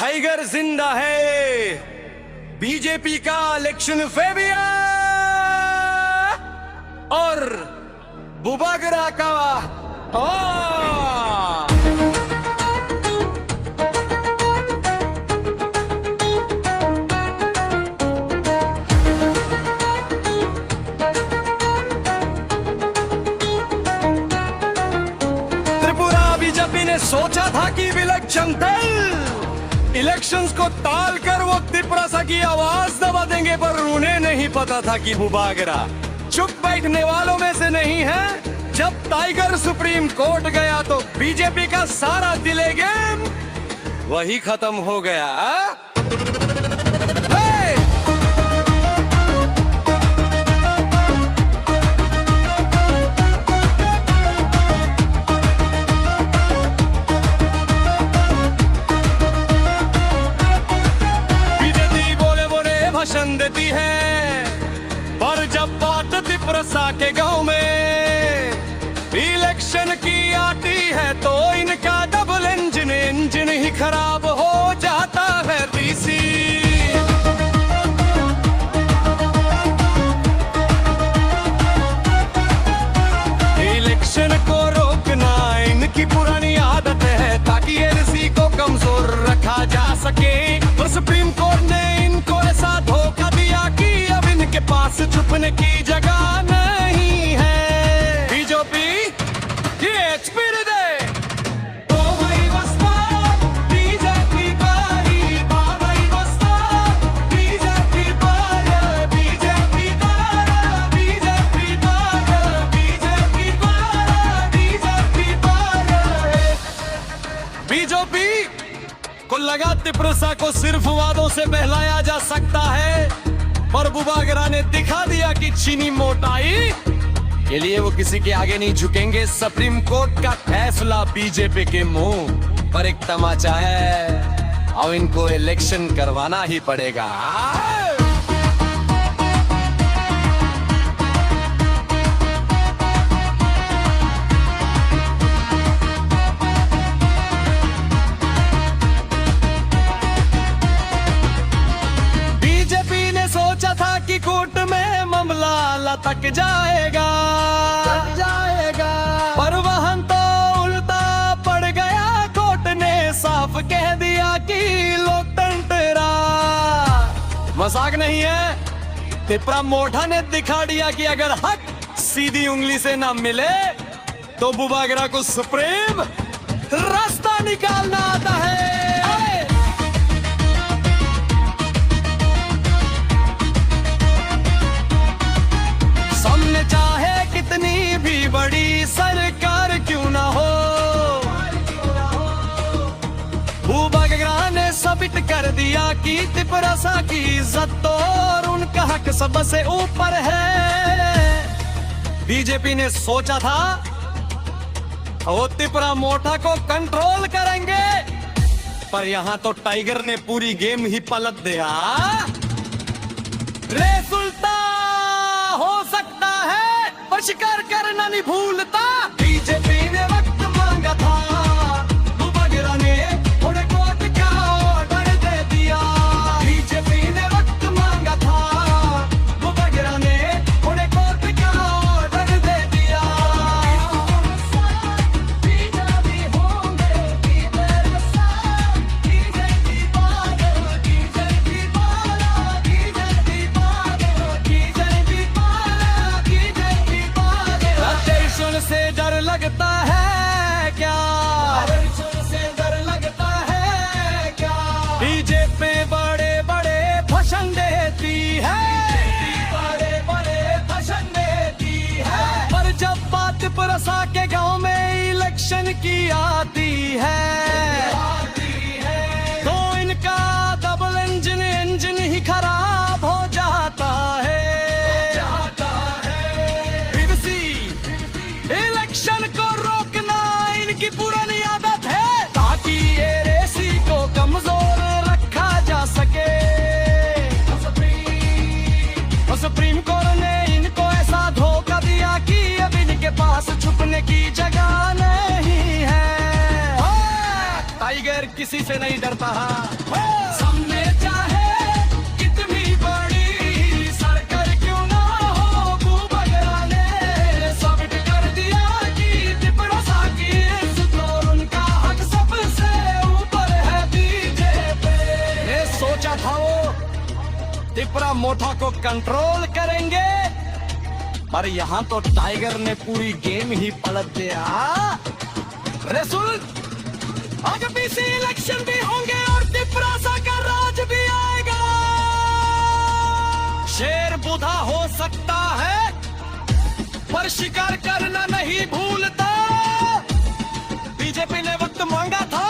Tiger जिंदा है, BJP का इलेक्शन फेबिया और बुबागरा का त्रिपुरा बीजेपी ने सोचा था कि विलक्षण दल इलेक्शंस को टाल कर वो त्रिपुरा की आवाज दबा देंगे, पर उन्हें नहीं पता था कि बुबागरा चुप बैठने वालों में से नहीं है। जब टाइगर सुप्रीम कोर्ट गया तो बीजेपी का सारा डिले गेम वही खत्म हो गया। भाषण देती है, पर जब बात त्रिपुरा के गांव में इलेक्शन की आती है तो इनका डबल इंजन ही खराब हो जाता है। डीसी इलेक्शन को रोकना इनकी पुरानी आदत है, ताकि एलसी को कमजोर रखा जा सके। पर सुप्रीम कोर्ट ने इनको ऐसा धोखा दिया कि अब इनके पास छुपने की जगह नहीं है। बीजेपी ये फिर दे तो भाई बसपा बीजेपी पारी, भाई बसपा बीजेपी पारी, बीजेपी पारी, बीजेपी पारी, बीजेपी पारी, बीजेपी पारी। बीजेपी को लगा त्रिपुरा को सिर्फ वादों से बहलाया जा सकता है, पर बुबागरा ने दिखा दिया कि चीनी मोटाई के लिए वो किसी के आगे नहीं झुकेंगे। सुप्रीम कोर्ट का फैसला बीजेपी के मुंह पर एक तमाचा है, अब इनको इलेक्शन करवाना ही पड़ेगा। कि कोर्ट में मामला लटक जाएगा, पर वहां तो उल्टा पड़ गया। कोर्ट ने साफ कह दिया कि लोकतंत्र मजाक नहीं है। त्रिपुरा मोठा ने दिखा दिया कि अगर हक सीधी उंगली से ना मिले तो बुबागरा को सुप्रीम रास्ता निकालना आता है। चाहे कितनी भी बड़ी सरकार क्यों ना हो, बुबागरा ने साबित कर दिया कि त्रिपुरा की इज्जत और उनका हक सबसे ऊपर है। बीजेपी ने सोचा था वो त्रिपुरा मोठा को कंट्रोल करेंगे, पर यहाँ तो टाइगर ने पूरी गेम ही पलट दिया। रे सुल्तान हो सकता है पर शिकार करना नहीं भूलता। बीजेपी ने वक्त मांगा था, बुबागरा ने उन्हें कोर्ट का ऑर्डर दे दिया। बीजेपी ने वक्त मांगा था, बुबागरा ने उन्हें कोर्ट का ऑर्डर दे दिया। से डर लगता है क्या, से डर लगता है क्या, बीजेपी बड़े बड़े भाषण देती है, बड़े बड़े भाषण देती है, पर जब बात त्रिपुरा के गांव में इलेक्शन की आती है तो इनका डबल इंजन ही खराब हो जाता है। इलेक्शन को रोकना इनकी पुरानी आदत है, ताकि ये रेसी को कमजोर रखा जा सके। सुप्रीम कोर्ट ने इनको ऐसा धोखा दिया कि अब इनके पास छुपने की जगह नहीं है। टाइगर किसी से नहीं डरता है। तिपरा मोठा को कंट्रोल करेंगे। पर यहाँ तो टाइगर ने पूरी गेम ही पलट दिया। रसूल आगे पीछे इलेक्शन भी होंगे और तिपरासा का राज भी आएगा। शेर बुधा हो सकता है पर शिकार करना नहीं भूलता। बीजेपी ने वक्त मांगा था